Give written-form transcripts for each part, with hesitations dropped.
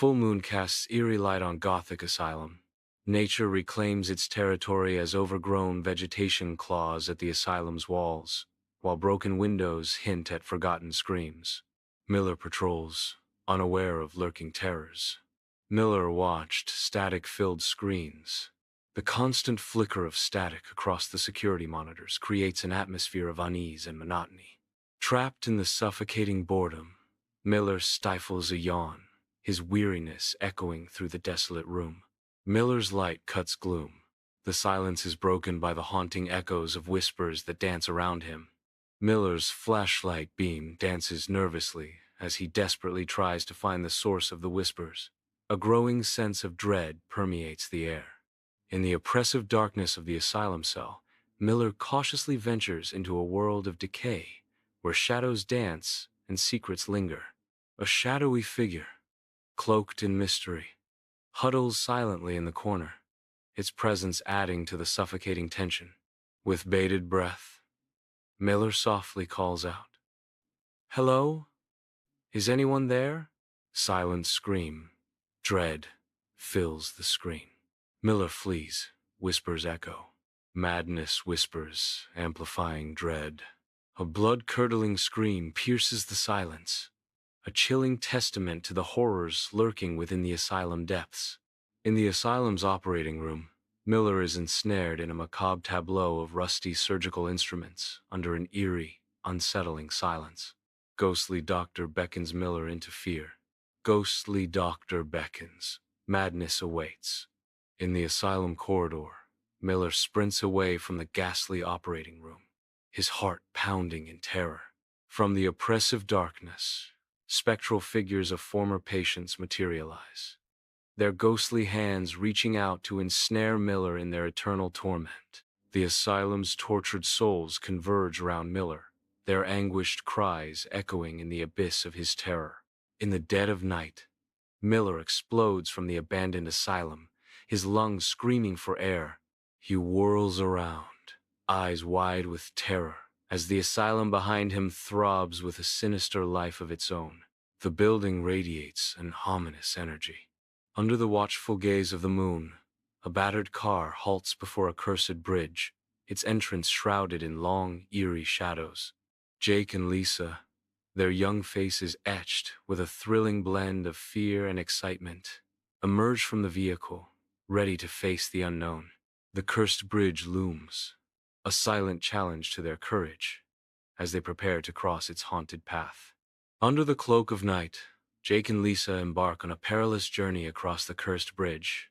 full moon casts eerie light on Gothic Asylum. Nature reclaims its territory as overgrown vegetation claws at the asylum's walls, while broken windows hint at forgotten screams. Miller patrols, unaware of lurking terrors. Miller watched static-filled screens. The constant flicker of static across the security monitors creates an atmosphere of unease and monotony. Trapped in the suffocating boredom, Miller stifles a yawn, his weariness echoing through the desolate room. Miller's light cuts gloom. The silence is broken by the haunting echoes of whispers that dance around him. Miller's flashlight beam dances nervously as he desperately tries to find the source of the whispers. A growing sense of dread permeates the air. In the oppressive darkness of the asylum cell, Miller cautiously ventures into a world of decay, where shadows dance and secrets linger. A shadowy figure, cloaked in mystery, huddles silently in the corner, its presence adding to the suffocating tension. With bated breath, Miller softly calls out, "Hello? Is anyone there?" Silent scream. Dread fills the screen. Miller flees, whispers echo. Madness whispers, amplifying dread. A blood-curdling scream pierces the silence, a chilling testament to the horrors lurking within the asylum depths. In the asylum's operating room, Miller is ensnared in a macabre tableau of rusty surgical instruments under an eerie, unsettling silence. Ghostly doctor beckons Miller into fear. Ghostly doctor beckons. Madness awaits. In the asylum corridor, Miller sprints away from the ghastly operating room, his heart pounding in terror. From the oppressive darkness, spectral figures of former patients materialize, their ghostly hands reaching out to ensnare Miller in their eternal torment. The asylum's tortured souls converge around Miller, their anguished cries echoing in the abyss of his terror. In the dead of night, Miller explodes from the abandoned asylum, his lungs screaming for air. He whirls around, eyes wide with terror, as the asylum behind him throbs with a sinister life of its own. The building radiates an ominous energy. Under the watchful gaze of the moon, a battered car halts before a cursed bridge, its entrance shrouded in long, eerie shadows. Jake and Lisa, their young faces etched with a thrilling blend of fear and excitement, emerge from the vehicle, ready to face the unknown. The cursed bridge looms, a silent challenge to their courage, as they prepare to cross its haunted path. Under the cloak of night, Jake and Lisa embark on a perilous journey across the cursed bridge,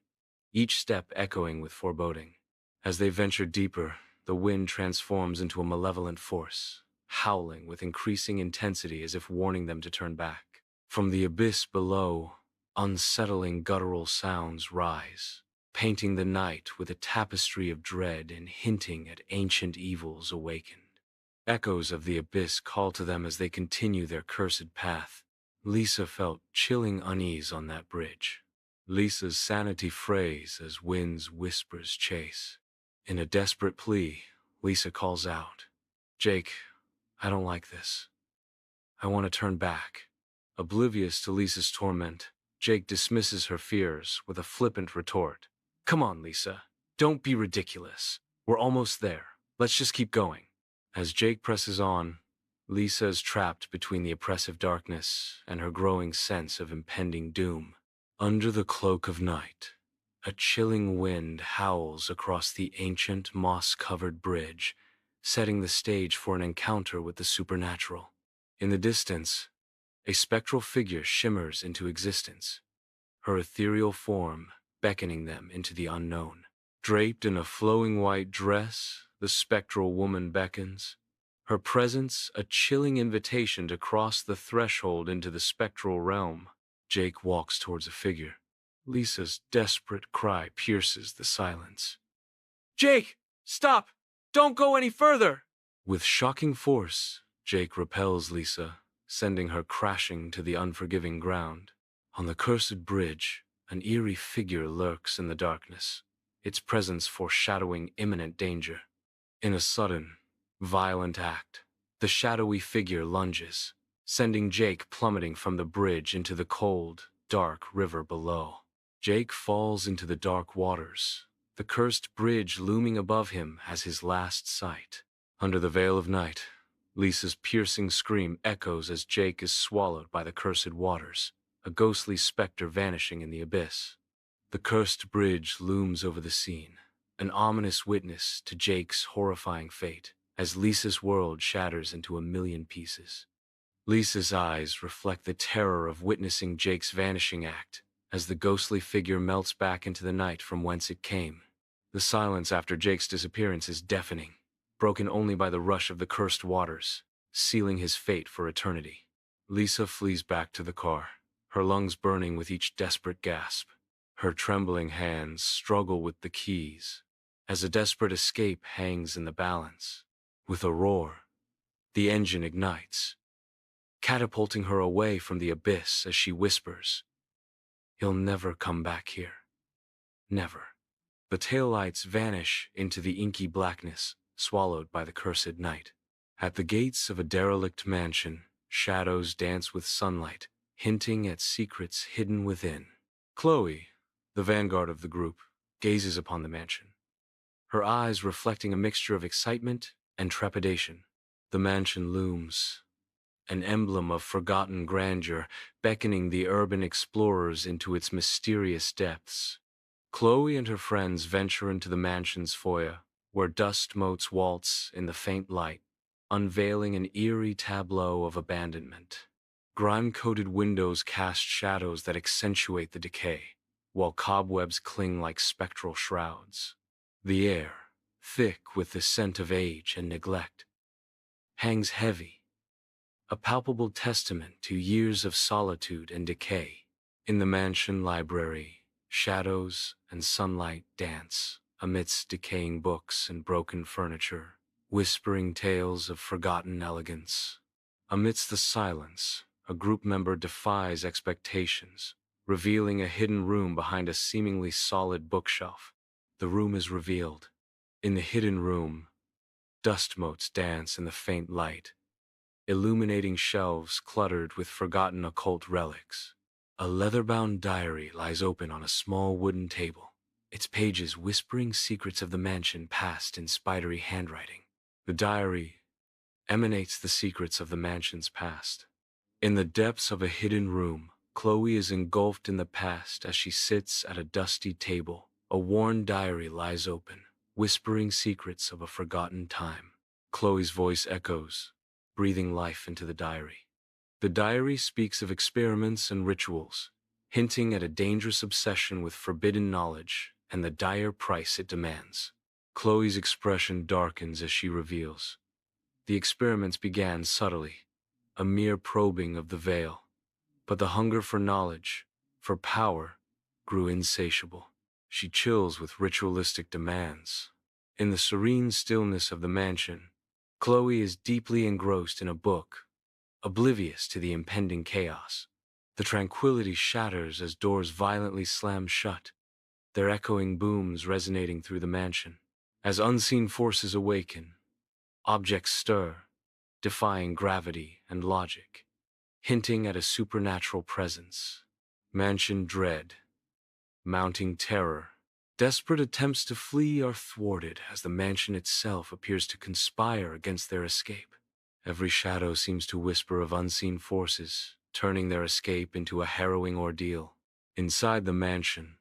each step echoing with foreboding. As they venture deeper, the wind transforms into a malevolent force, howling with increasing intensity as if warning them to turn back. From the abyss below, unsettling guttural sounds rise, painting the night with a tapestry of dread and hinting at ancient evils awakened. Echoes of the abyss call to them as they continue their cursed path. Lisa felt chilling unease on that bridge. Lisa's sanity frays as wind's whispers chase. In a desperate plea, Lisa calls out, "Jake, I don't like this. I want to turn back." Oblivious to Lisa's torment, Jake dismisses her fears with a flippant retort. "Come on, Lisa. Don't be ridiculous. We're almost there. Let's just keep going." As Jake presses on, Lisa is trapped between the oppressive darkness and her growing sense of impending doom. Under the cloak of night, a chilling wind howls across the ancient, moss-covered bridge, setting the stage for an encounter with the supernatural. In the distance, a spectral figure shimmers into existence, her ethereal form beckoning them into the unknown. Draped in a flowing white dress, the spectral woman beckons, her presence a chilling invitation to cross the threshold into the spectral realm. Jake walks towards a figure. Lisa's desperate cry pierces the silence. "Jake, stop! Don't go any further!" With shocking force, Jake repels Lisa, sending her crashing to the unforgiving ground. On the cursed bridge, an eerie figure lurks in the darkness, its presence foreshadowing imminent danger. In a sudden, violent act, the shadowy figure lunges, sending Jake plummeting from the bridge into the cold, dark river below. Jake falls into the dark waters, the cursed bridge looming above him as his last sight. Under the veil of night, Lisa's piercing scream echoes as Jake is swallowed by the cursed waters, a ghostly specter vanishing in the abyss. The cursed bridge looms over the scene, an ominous witness to Jake's horrifying fate, as Lisa's world shatters into a million pieces. Lisa's eyes reflect the terror of witnessing Jake's vanishing act, as the ghostly figure melts back into the night from whence it came. The silence after Jake's disappearance is deafening, broken only by the rush of the cursed waters, sealing his fate for eternity. Lisa flees back to the car, her lungs burning with each desperate gasp. Her trembling hands struggle with the keys, as a desperate escape hangs in the balance. With a roar, the engine ignites, catapulting her away from the abyss as she whispers, "He'll never come back here. Never." The taillights vanish into the inky blackness, swallowed by the cursed night. At the gates of a derelict mansion, shadows dance with sunlight, hinting at secrets hidden within. Chloe, the vanguard of the group, gazes upon the mansion, her eyes reflecting a mixture of excitement and trepidation. The mansion looms, an emblem of forgotten grandeur, beckoning the urban explorers into its mysterious depths. Chloe and her friends venture into the mansion's foyer, where dust motes waltz in the faint light, unveiling an eerie tableau of abandonment. Grime-coated windows cast shadows that accentuate the decay, while cobwebs cling like spectral shrouds. The air, thick with the scent of age and neglect, hangs heavy, a palpable testament to years of solitude and decay. In the mansion library, shadows and sunlight dance amidst decaying books and broken furniture, whispering tales of forgotten elegance. Amidst the silence, a group member defies expectations, revealing a hidden room behind a seemingly solid bookshelf. The room is revealed. In the hidden room, dust motes dance in the faint light, illuminating shelves cluttered with forgotten occult relics. A leather-bound diary lies open on a small wooden table, its pages whispering secrets of the mansion past in spidery handwriting. The diary emanates the secrets of the mansion's past. In the depths of a hidden room, Chloe is engulfed in the past as she sits at a dusty table. A worn diary lies open, whispering secrets of a forgotten time. Chloe's voice echoes, breathing life into the diary. The diary speaks of experiments and rituals, hinting at a dangerous obsession with forbidden knowledge and the dire price it demands. Chloe's expression darkens as she reveals. The experiments began subtly, a mere probing of the veil, but the hunger for knowledge, for power, grew insatiable. She chills with ritualistic demands. In the serene stillness of the mansion, Chloe is deeply engrossed in a book, oblivious to the impending chaos. The tranquility shatters as doors violently slam shut, their echoing booms resonating through the mansion. As unseen forces awaken, objects stir, defying gravity and logic, hinting at a supernatural presence. Mansion dread, mounting terror. Desperate attempts to flee are thwarted as the mansion itself appears to conspire against their escape. Every shadow seems to whisper of unseen forces, turning their escape into a harrowing ordeal. Inside the mansion,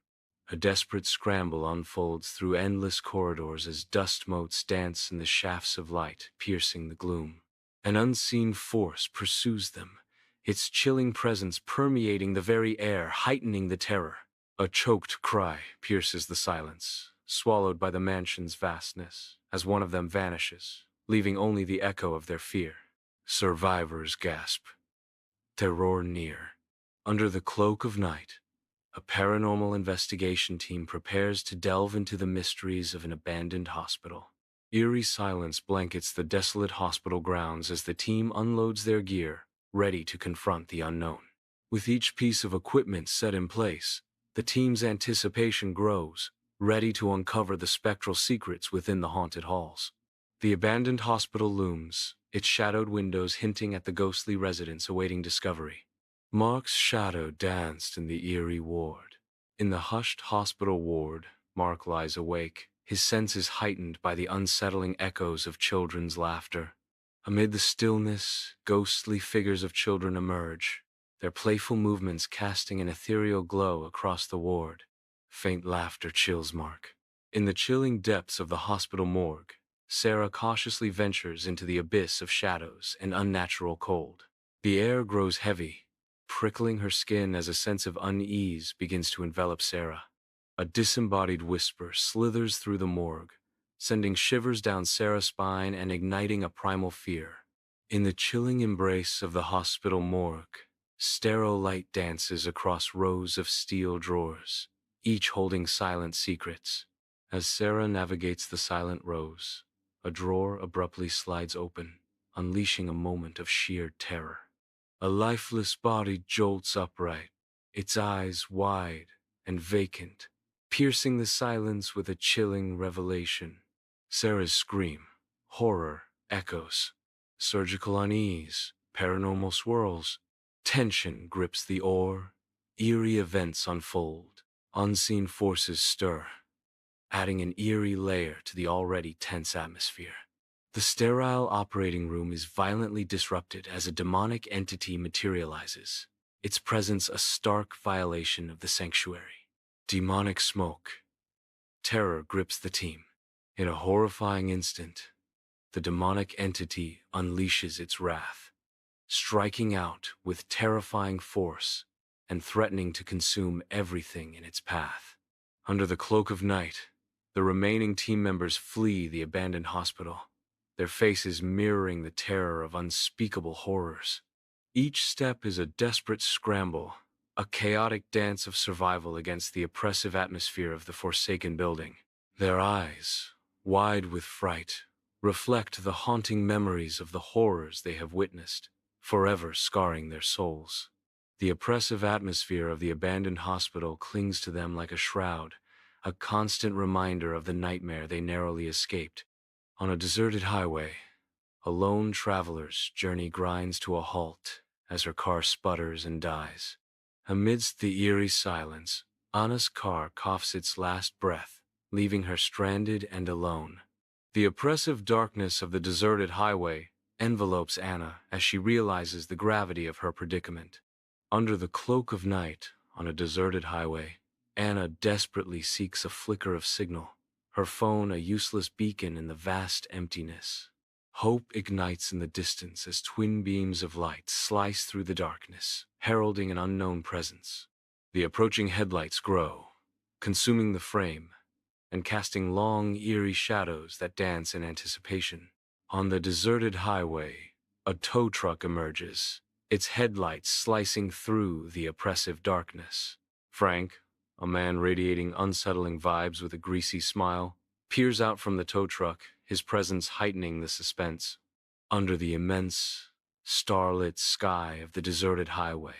a desperate scramble unfolds through endless corridors as dust motes dance in the shafts of light, piercing the gloom. An unseen force pursues them, its chilling presence permeating the very air, heightening the terror. A choked cry pierces the silence, swallowed by the mansion's vastness, as one of them vanishes, leaving only the echo of their fear. Survivors gasp. Terror near. Under the cloak of night, a paranormal investigation team prepares to delve into the mysteries of an abandoned hospital. Eerie silence blankets the desolate hospital grounds as the team unloads their gear, ready to confront the unknown. With each piece of equipment set in place, the team's anticipation grows, ready to uncover the spectral secrets within the haunted halls. The abandoned hospital looms, its shadowed windows hinting at the ghostly residents awaiting discovery. Mark's shadow danced in the eerie ward. In the hushed hospital ward, Mark lies awake, his senses heightened by the unsettling echoes of children's laughter. Amid the stillness, ghostly figures of children emerge, their playful movements casting an ethereal glow across the ward. Faint laughter chills Mark. In the chilling depths of the hospital morgue, Sarah cautiously ventures into the abyss of shadows and unnatural cold. The air grows heavy, prickling her skin as a sense of unease begins to envelop Sarah. A disembodied whisper slithers through the morgue, sending shivers down Sarah's spine and igniting a primal fear. In the chilling embrace of the hospital morgue, sterile light dances across rows of steel drawers, each holding silent secrets. As Sarah navigates the silent rows, a drawer abruptly slides open, unleashing a moment of sheer terror. A lifeless body jolts upright, its eyes wide and vacant, piercing the silence with a chilling revelation. Sarah's scream, horror, echoes. Surgical unease, paranormal swirls. Tension grips the oar. Eerie events unfold. Unseen forces stir, adding an eerie layer to the already tense atmosphere. The sterile operating room is violently disrupted as a demonic entity materializes, its presence a stark violation of the sanctuary. Demonic smoke. Terror grips the team. In a horrifying instant, the demonic entity unleashes its wrath, striking out with terrifying force and threatening to consume everything in its path. Under the cloak of night, the remaining team members flee the abandoned hospital, their faces mirroring the terror of unspeakable horrors. Each step is a desperate scramble, a chaotic dance of survival against the oppressive atmosphere of the forsaken building. Their eyes, wide with fright, reflect the haunting memories of the horrors they have witnessed, forever scarring their souls. The oppressive atmosphere of the abandoned hospital clings to them like a shroud, a constant reminder of the nightmare they narrowly escaped. On a deserted highway, a lone traveler's journey grinds to a halt as her car sputters and dies. Amidst the eerie silence, Anna's car coughs its last breath, leaving her stranded and alone. The oppressive darkness of the deserted highway envelopes Anna as she realizes the gravity of her predicament. Under the cloak of night, on a deserted highway, Anna desperately seeks a flicker of signal, her phone a useless beacon in the vast emptiness. Hope ignites in the distance as twin beams of light slice through the darkness, heralding an unknown presence. The approaching headlights grow, consuming the frame, and casting long, eerie shadows that dance in anticipation. On the deserted highway, a tow truck emerges, its headlights slicing through the oppressive darkness. Frank, a man radiating unsettling vibes with a greasy smile, peers out from the tow truck, his presence heightening the suspense. Under the immense, starlit sky of the deserted highway,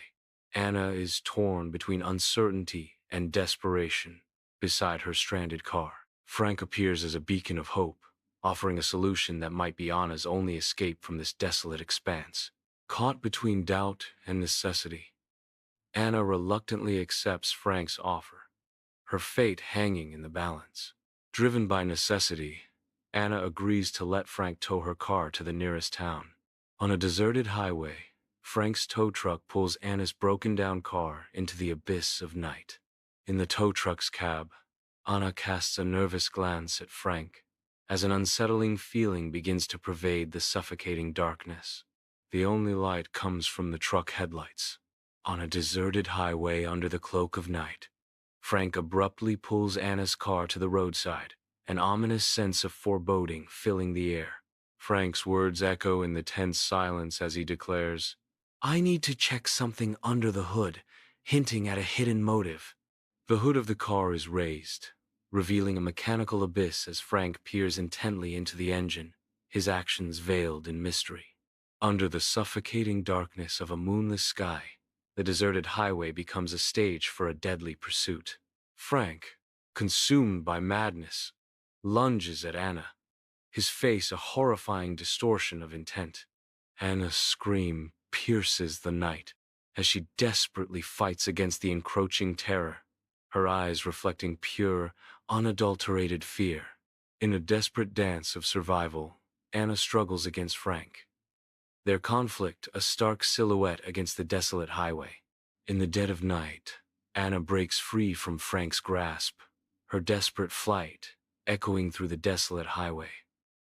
Anna is torn between uncertainty and desperation. Beside her stranded car, Frank appears as a beacon of hope, offering a solution that might be Anna's only escape from this desolate expanse. Caught between doubt and necessity, Anna reluctantly accepts Frank's offer, her fate hanging in the balance. Driven by necessity, Anna agrees to let Frank tow her car to the nearest town. On a deserted highway, Frank's tow truck pulls Anna's broken-down car into the abyss of night. In the tow truck's cab, Anna casts a nervous glance at Frank, as an unsettling feeling begins to pervade the suffocating darkness. The only light comes from the truck headlights. On a deserted highway under the cloak of night, Frank abruptly pulls Anna's car to the roadside, an ominous sense of foreboding filling the air. Frank's words echo in the tense silence as he declares, "I need to check something under the hood," hinting at a hidden motive. The hood of the car is raised, revealing a mechanical abyss as Frank peers intently into the engine, his actions veiled in mystery. Under the suffocating darkness of a moonless sky, the deserted highway becomes a stage for a deadly pursuit. Frank, consumed by madness, lunges at Anna, his face a horrifying distortion of intent. Anna's scream pierces the night as she desperately fights against the encroaching terror, her eyes reflecting pure, unadulterated fear. In a desperate dance of survival, Anna struggles against Frank. Their conflict, a stark silhouette against the desolate highway. In the dead of night, Anna breaks free from Frank's grasp, her desperate flight echoing through the desolate highway.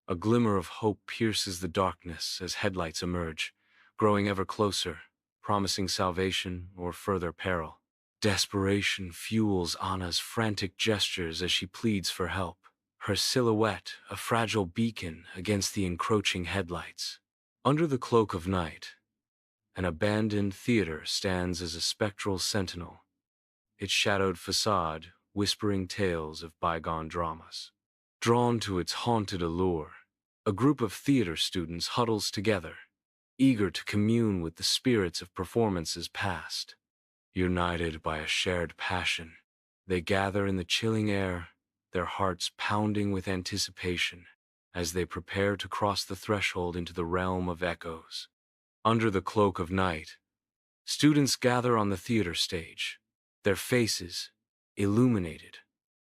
A glimmer of hope pierces the darkness as headlights emerge, growing ever closer, promising salvation or further peril. Desperation fuels Anna's frantic gestures as she pleads for help, her silhouette a fragile beacon against the encroaching headlights. Under the cloak of night, an abandoned theater stands as a spectral sentinel, its shadowed facade whispering tales of bygone dramas. Drawn to its haunted allure, a group of theater students huddles together, eager to commune with the spirits of performances past. United by a shared passion, they gather in the chilling air, their hearts pounding with anticipation as they prepare to cross the threshold into the realm of echoes. Under the cloak of night, students gather on the theater stage, their faces illuminated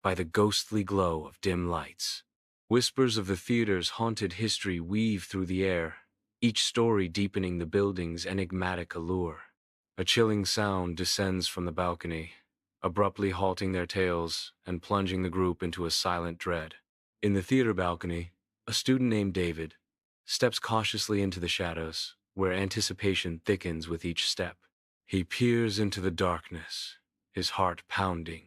by the ghostly glow of dim lights. Whispers of the theater's haunted history weave through the air, each story deepening the building's enigmatic allure. A chilling sound descends from the balcony, abruptly halting their tales and plunging the group into a silent dread. In the theater balcony, a student named David steps cautiously into the shadows, where anticipation thickens with each step. He peers into the darkness, his heart pounding,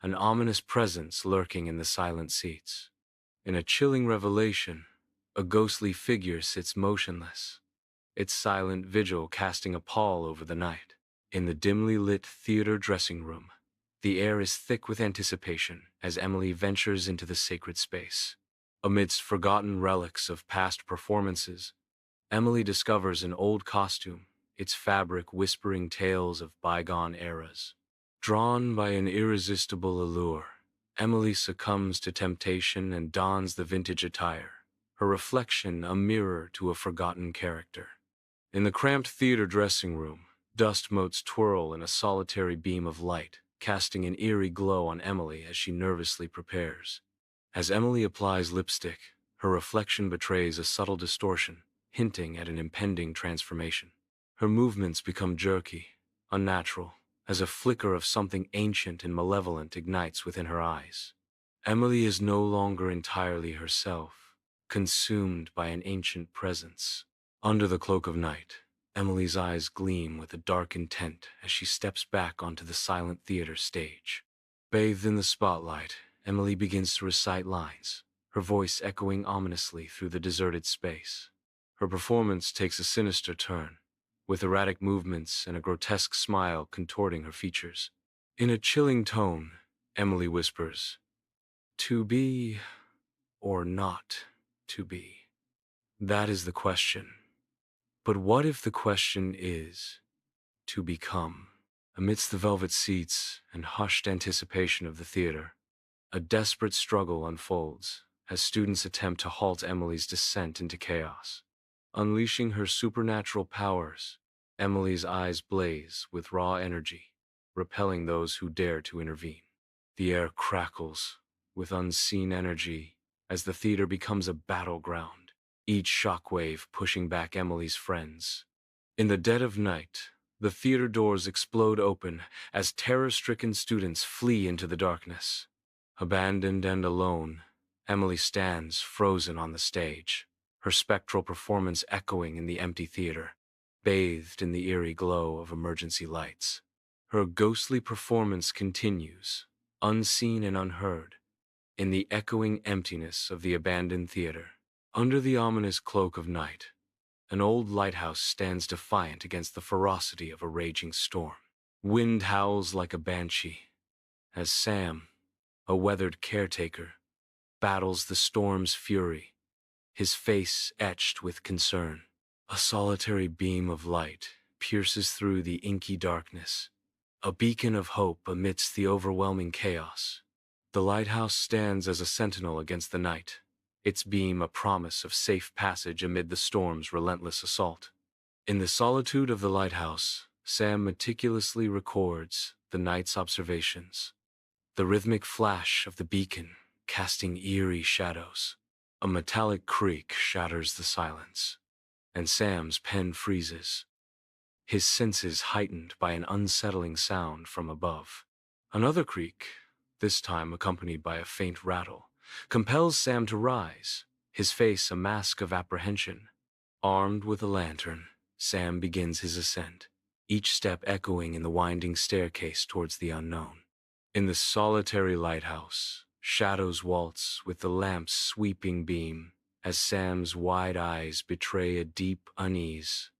an ominous presence lurking in the silent seats. In a chilling revelation, a ghostly figure sits motionless, its silent vigil casting a pall over the night. In the dimly lit theater dressing room, the air is thick with anticipation as Emily ventures into the sacred space. Amidst forgotten relics of past performances, Emily discovers an old costume, its fabric whispering tales of bygone eras. Drawn by an irresistible allure, Emily succumbs to temptation and dons the vintage attire, her reflection a mirror to a forgotten character. In the cramped theater dressing room, dust motes twirl in a solitary beam of light, casting an eerie glow on Emily as she nervously prepares. As Emily applies lipstick, her reflection betrays a subtle distortion, hinting at an impending transformation. Her movements become jerky, unnatural, as a flicker of something ancient and malevolent ignites within her eyes. Emily is no longer entirely herself, consumed by an ancient presence. Under the cloak of night, Emily's eyes gleam with a dark intent as she steps back onto the silent theater stage. Bathed in the spotlight, Emily begins to recite lines, her voice echoing ominously through the deserted space. Her performance takes a sinister turn, with erratic movements and a grotesque smile contorting her features. In a chilling tone, Emily whispers, "To be or not to be? That is the question. But what if the question is to become?" Amidst the velvet seats and hushed anticipation of the theater, a desperate struggle unfolds as students attempt to halt Emily's descent into chaos. Unleashing her supernatural powers, Emily's eyes blaze with raw energy, repelling those who dare to intervene. The air crackles with unseen energy as the theater becomes a battleground, each shockwave pushing back Emily's friends. In the dead of night, the theater doors explode open as terror-stricken students flee into the darkness. Abandoned and alone, Emily stands frozen on the stage, her spectral performance echoing in the empty theater, bathed in the eerie glow of emergency lights. Her ghostly performance continues, unseen and unheard, in the echoing emptiness of the abandoned theater. Under the ominous cloak of night, an old lighthouse stands defiant against the ferocity of a raging storm. Wind howls like a banshee, as Sam, a weathered caretaker, battles the storm's fury, his face etched with concern. A solitary beam of light pierces through the inky darkness, a beacon of hope amidst the overwhelming chaos. The lighthouse stands as a sentinel against the night, its beam a promise of safe passage amid the storm's relentless assault. In the solitude of the lighthouse, Sam meticulously records the night's observations. The rhythmic flash of the beacon casting eerie shadows. A metallic creak shatters the silence, and Sam's pen freezes, his senses heightened by an unsettling sound from above. Another creak, this time accompanied by a faint rattle, compels Sam to rise, his face a mask of apprehension. Armed with a lantern, Sam begins his ascent, each step echoing in the winding staircase towards the unknown. In the solitary lighthouse, shadows waltz with the lamp's sweeping beam, as Sam's wide eyes betray a deep unease.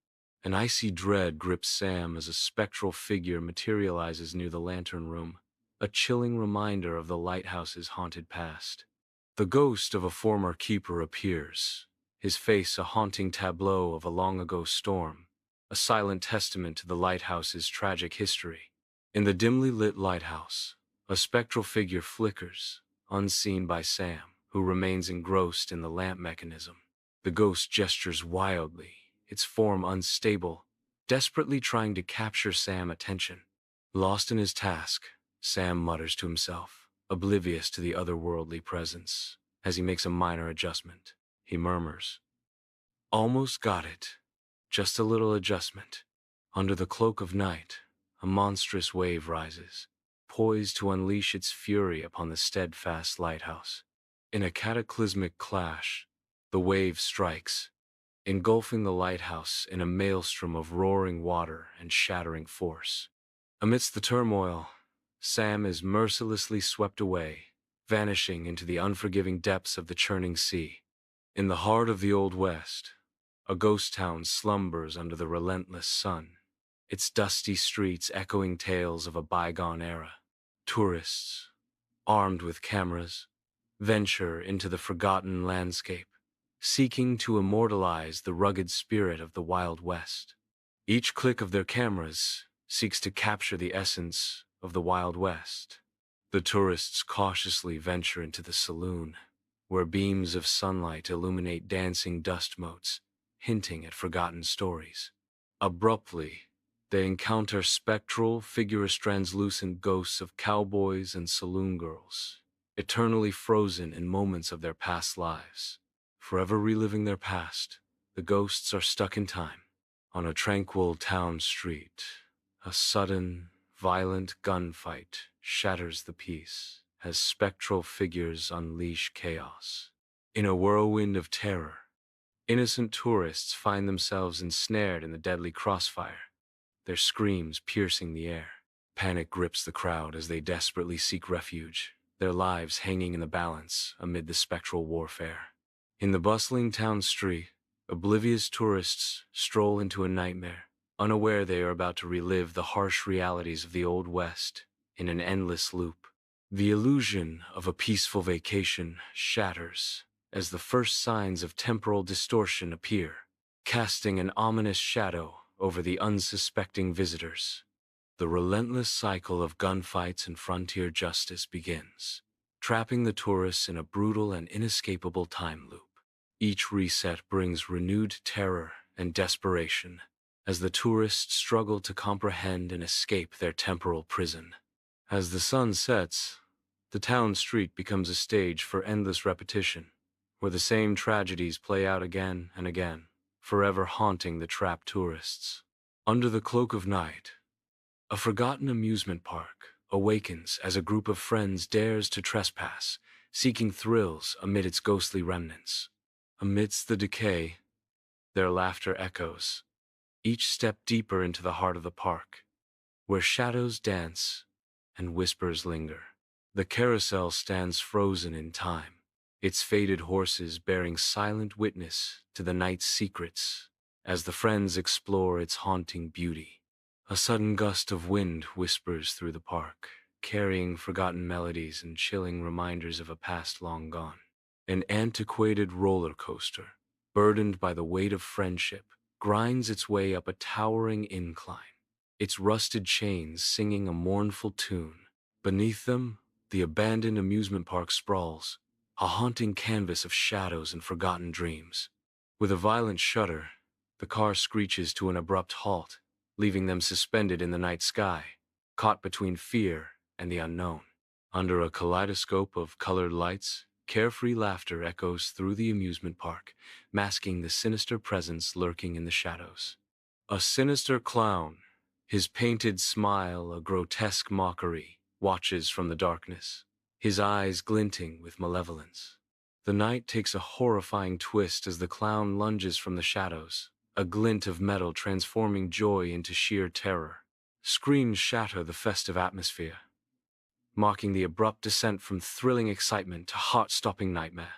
An icy dread grips Sam as a spectral figure materializes near the lantern room, a chilling reminder of the lighthouse's haunted past. The ghost of a former keeper appears, his face a haunting tableau of a long-ago storm, a silent testament to the lighthouse's tragic history. In the dimly lit lighthouse, a spectral figure flickers, unseen by Sam, who remains engrossed in the lamp mechanism. The ghost gestures wildly, its form unstable, desperately trying to capture Sam's attention. Lost in his task, Sam mutters to himself, oblivious to the otherworldly presence. As he makes a minor adjustment, he murmurs, "Almost got it. Just a little adjustment." Under the cloak of night, a monstrous wave rises, poised to unleash its fury upon the steadfast lighthouse. In a cataclysmic clash, the wave strikes, engulfing the lighthouse in a maelstrom of roaring water and shattering force. Amidst the turmoil, Sam is mercilessly swept away, vanishing into the unforgiving depths of the churning sea. In the heart of the Old West, a ghost town slumbers under the relentless sun, its dusty streets echoing tales of a bygone era. Tourists, armed with cameras, venture into the forgotten landscape, seeking to immortalize the rugged spirit of the Wild West. Each click of their cameras seeks to capture the essence of the Wild West. The tourists cautiously venture into the saloon, where beams of sunlight illuminate dancing dust motes, hinting at forgotten stories. Abruptly, they encounter spectral, figurous translucent ghosts of cowboys and saloon girls, eternally frozen in moments of their past lives. Forever reliving their past, the ghosts are stuck in time. On a tranquil town street, a sudden, violent gunfight shatters the peace as spectral figures unleash chaos. In a whirlwind of terror, innocent tourists find themselves ensnared in the deadly crossfire, their screams piercing the air. Panic grips the crowd as they desperately seek refuge, their lives hanging in the balance amid the spectral warfare. In the bustling town street, oblivious tourists stroll into a nightmare, unaware they are about to relive the harsh realities of the Old West in an endless loop. The illusion of a peaceful vacation shatters as the first signs of temporal distortion appear, casting an ominous shadow over the unsuspecting visitors. The relentless cycle of gunfights and frontier justice begins, trapping the tourists in a brutal and inescapable time loop. Each reset brings renewed terror and desperation as the tourists struggle to comprehend and escape their temporal prison. As the sun sets, the town street becomes a stage for endless repetition, where the same tragedies play out again and again, forever haunting the trapped tourists. Under the cloak of night, a forgotten amusement park awakens as a group of friends dares to trespass, seeking thrills amid its ghostly remnants. Amidst the decay, their laughter echoes, each step deeper into the heart of the park, where shadows dance and whispers linger. The carousel stands frozen in time, its faded horses bearing silent witness to the night's secrets as the friends explore its haunting beauty. A sudden gust of wind whispers through the park, carrying forgotten melodies and chilling reminders of a past long gone. An antiquated roller coaster, burdened by the weight of friendship, grinds its way up a towering incline, its rusted chains singing a mournful tune. Beneath them, the abandoned amusement park sprawls, a haunting canvas of shadows and forgotten dreams. With a violent shudder, the car screeches to an abrupt halt, leaving them suspended in the night sky, caught between fear and the unknown. Under a kaleidoscope of colored lights, carefree laughter echoes through the amusement park, masking the sinister presence lurking in the shadows. A sinister clown, his painted smile a grotesque mockery, watches from the darkness, his eyes glinting with malevolence. The night takes a horrifying twist as the clown lunges from the shadows, a glint of metal transforming joy into sheer terror. Screams shatter the festive atmosphere, marking the abrupt descent from thrilling excitement to heart-stopping nightmare.